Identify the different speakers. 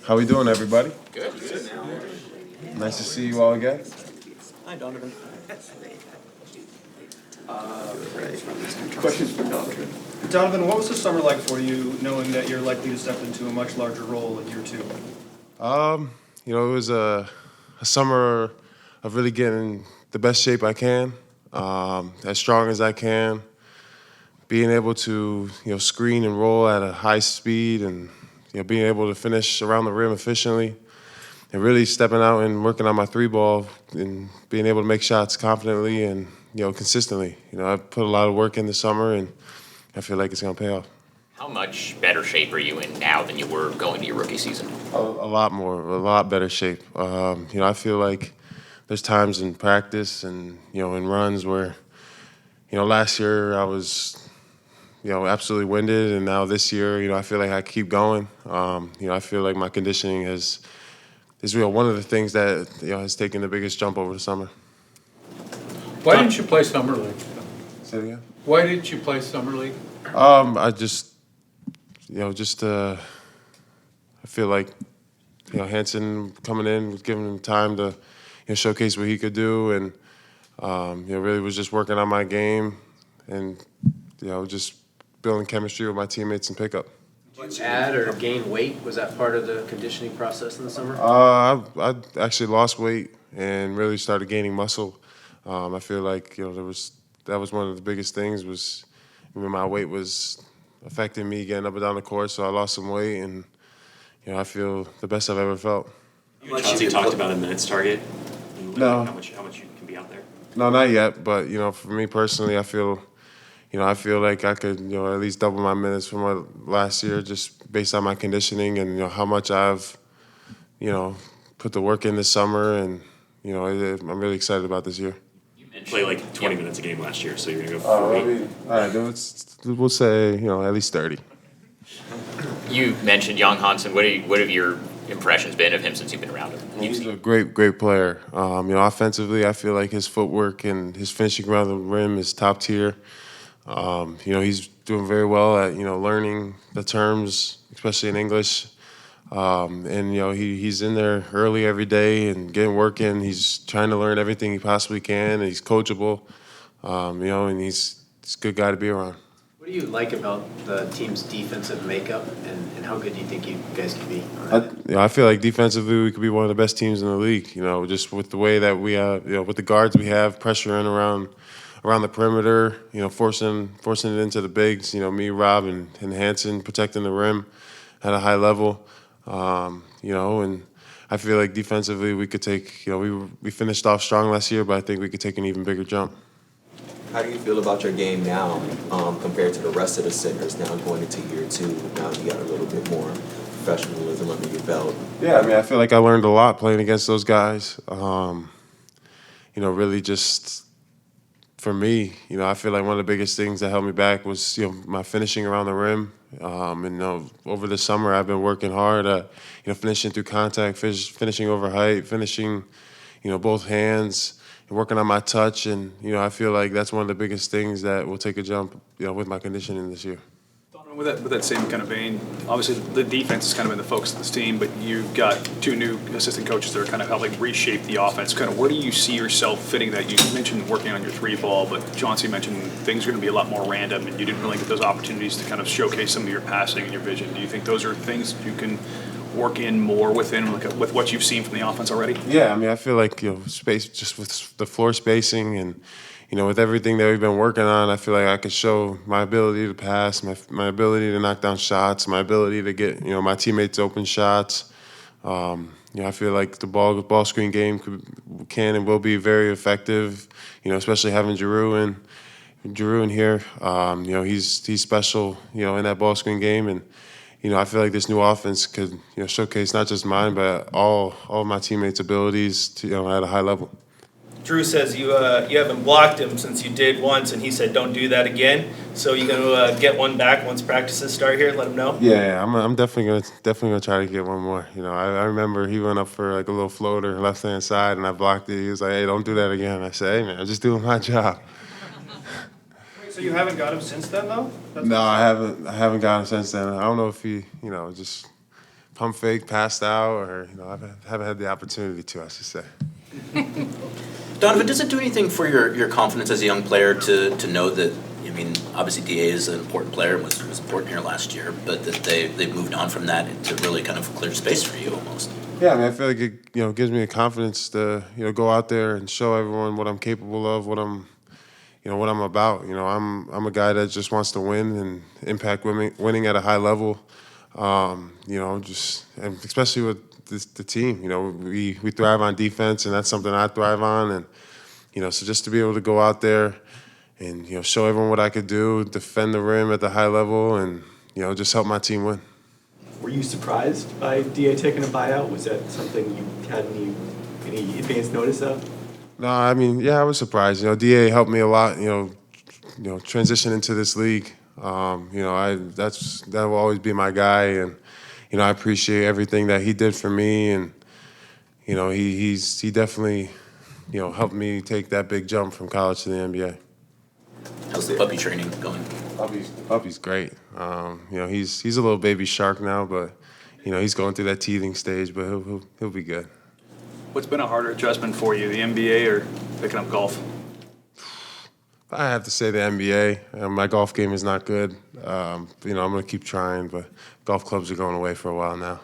Speaker 1: How we doing, everybody?
Speaker 2: Good.
Speaker 1: Nice to see you all again.
Speaker 2: Hi, Donovan.
Speaker 3: Questions for Donovan.
Speaker 4: Donovan, what was the summer like for you, knowing that you're likely to step into a much larger role in year two?
Speaker 1: It was a summer of really getting the best shape I can, as strong as I can, being able to screen and roll at a high speed, and being able to finish around the rim efficiently, and really stepping out and working on my three ball and being able to make shots confidently and consistently. I put a lot of work in the summer, and I feel like it's gonna pay off.
Speaker 2: How much better shape are you in now than you were going to your rookie season?
Speaker 1: A lot better shape. I feel like there's times in practice and in runs where last year I was absolutely winded, and now this year I feel like I keep going. I feel like my conditioning is one of the things that has taken the biggest jump over the summer.
Speaker 5: Why didn't you play Summer League?
Speaker 1: Say it again.
Speaker 5: Why didn't you play Summer League?
Speaker 1: I just I feel like Hansen coming in was giving him time to showcase what he could do, and really was just working on my game and just building chemistry with my teammates and pickup.
Speaker 6: Did you add or gain weight? Was that part of the conditioning process in the summer?
Speaker 1: I actually lost weight and really started gaining muscle. I feel like that was one of the biggest things was my weight was affecting me getting up and down the court, so I lost some weight, and I feel the best I've ever felt.
Speaker 7: You talked about a minutes target.
Speaker 1: No.
Speaker 7: How much you can be out there?
Speaker 1: No, not yet. But for me personally, I feel like I could at least double my minutes from last year, just based on my conditioning and how much I've put the work in this summer, and I'm really excited about this year.
Speaker 7: Play like 20 minutes a game last year, so you're gonna go for 40.
Speaker 1: All right, we'll say at least 30.
Speaker 2: You mentioned young Hansen. What have your impressions been of him since you've been around him?
Speaker 1: He's a great player. Offensively, I feel like his footwork and his finishing around the rim is top tier. He's doing very well at learning the terms, especially in English. He's in there early every day and getting work in. He's trying to learn everything he possibly can, and he's coachable. And he's a good guy to be around.
Speaker 6: What do you like about the team's defensive makeup, and how good do you think you guys can be on that?
Speaker 1: I feel like defensively we could be one of the best teams in the league. Just with the way that we have, with the guards we have, pressuring around the perimeter, forcing it into the bigs. Me, Rob, and Hansen protecting the rim at a high level. And I feel like defensively we could take. We finished off strong last year, but I think we could take an even bigger jump.
Speaker 3: How do you feel about your game now compared to the rest of the centers now going into year two? Now you got a little bit more professionalism under your belt.
Speaker 1: Yeah, I feel like I learned a lot playing against those guys. Really just for me, I feel like one of the biggest things that held me back was my finishing around the rim. Over the summer I've been working hard at finishing through contact, finishing over height, finishing both hands, and working on my touch, and I feel like that's one of the biggest things that will take a jump with my conditioning this year.
Speaker 4: With that same kind of vein, obviously the defense has kind of been the focus of this team, but you've got two new assistant coaches that are kind of helping reshape the offense. Kind of where do you see yourself fitting that? You mentioned working on your three ball, but Chauncey mentioned things are going to be a lot more random, and you didn't really get those opportunities to kind of showcase some of your passing and your vision. Do you think those are things you can work in more with what you've seen from the offense already?
Speaker 1: Yeah, I feel like space, just with the floor spacing and with everything that we've been working on, I feel like I could show my ability to pass, my ability to knock down shots, my ability to get my teammates open shots. I feel like the ball screen game can and will be very effective. Especially having Drew in here. He's special. In that ball screen game, and I feel like this new offense could showcase not just mine but all of my teammates' abilities to at a high level.
Speaker 8: Drew says you haven't blocked him since you did once, and he said don't do that again. So you gonna get one back once practices start here? Let him know.
Speaker 1: Yeah, I'm definitely gonna try to get one more. I remember he went up for like a little floater left hand side, and I blocked it. He was like, "Hey, don't do that again." I said, "Hey man, I'm just doing my job."
Speaker 4: Wait, so you haven't got him since then, though?
Speaker 1: No, I haven't got him since then. I don't know if he just pump fake, passed out, or I haven't had the opportunity to, I should say.
Speaker 9: Donovan, does it do anything for your confidence as a young player to know that, I mean, obviously DA is an important player, was important here last year, but that they've moved on from that to really kind of clear space for you almost?
Speaker 1: Yeah, I mean, I feel like it gives me the confidence to go out there and show everyone what I'm capable of, what I'm about. I'm a guy that just wants to win and impact winning at a high level. And especially with the team. We thrive on defense, and that's something I thrive on. And so just to be able to go out there and show everyone what I could do, defend the rim at the high level, and just help my team win.
Speaker 10: Were you surprised by DA taking a buyout? Was that something you had any advance notice of?
Speaker 1: No, I mean, yeah, I was surprised. DA helped me a lot. Transition into this league. That will always be my guy, and I appreciate everything that he did for me, and he definitely helped me take that big jump from college to the NBA.
Speaker 9: How's the puppy training going?
Speaker 1: Puppy's great. He's a little baby shark now, but he's going through that teething stage, but he'll be good.
Speaker 4: What's been a harder adjustment for you, the NBA or picking up golf?
Speaker 1: I have to say the NBA. My golf game is not good. I'm going to keep trying, but golf clubs are going away for a while now.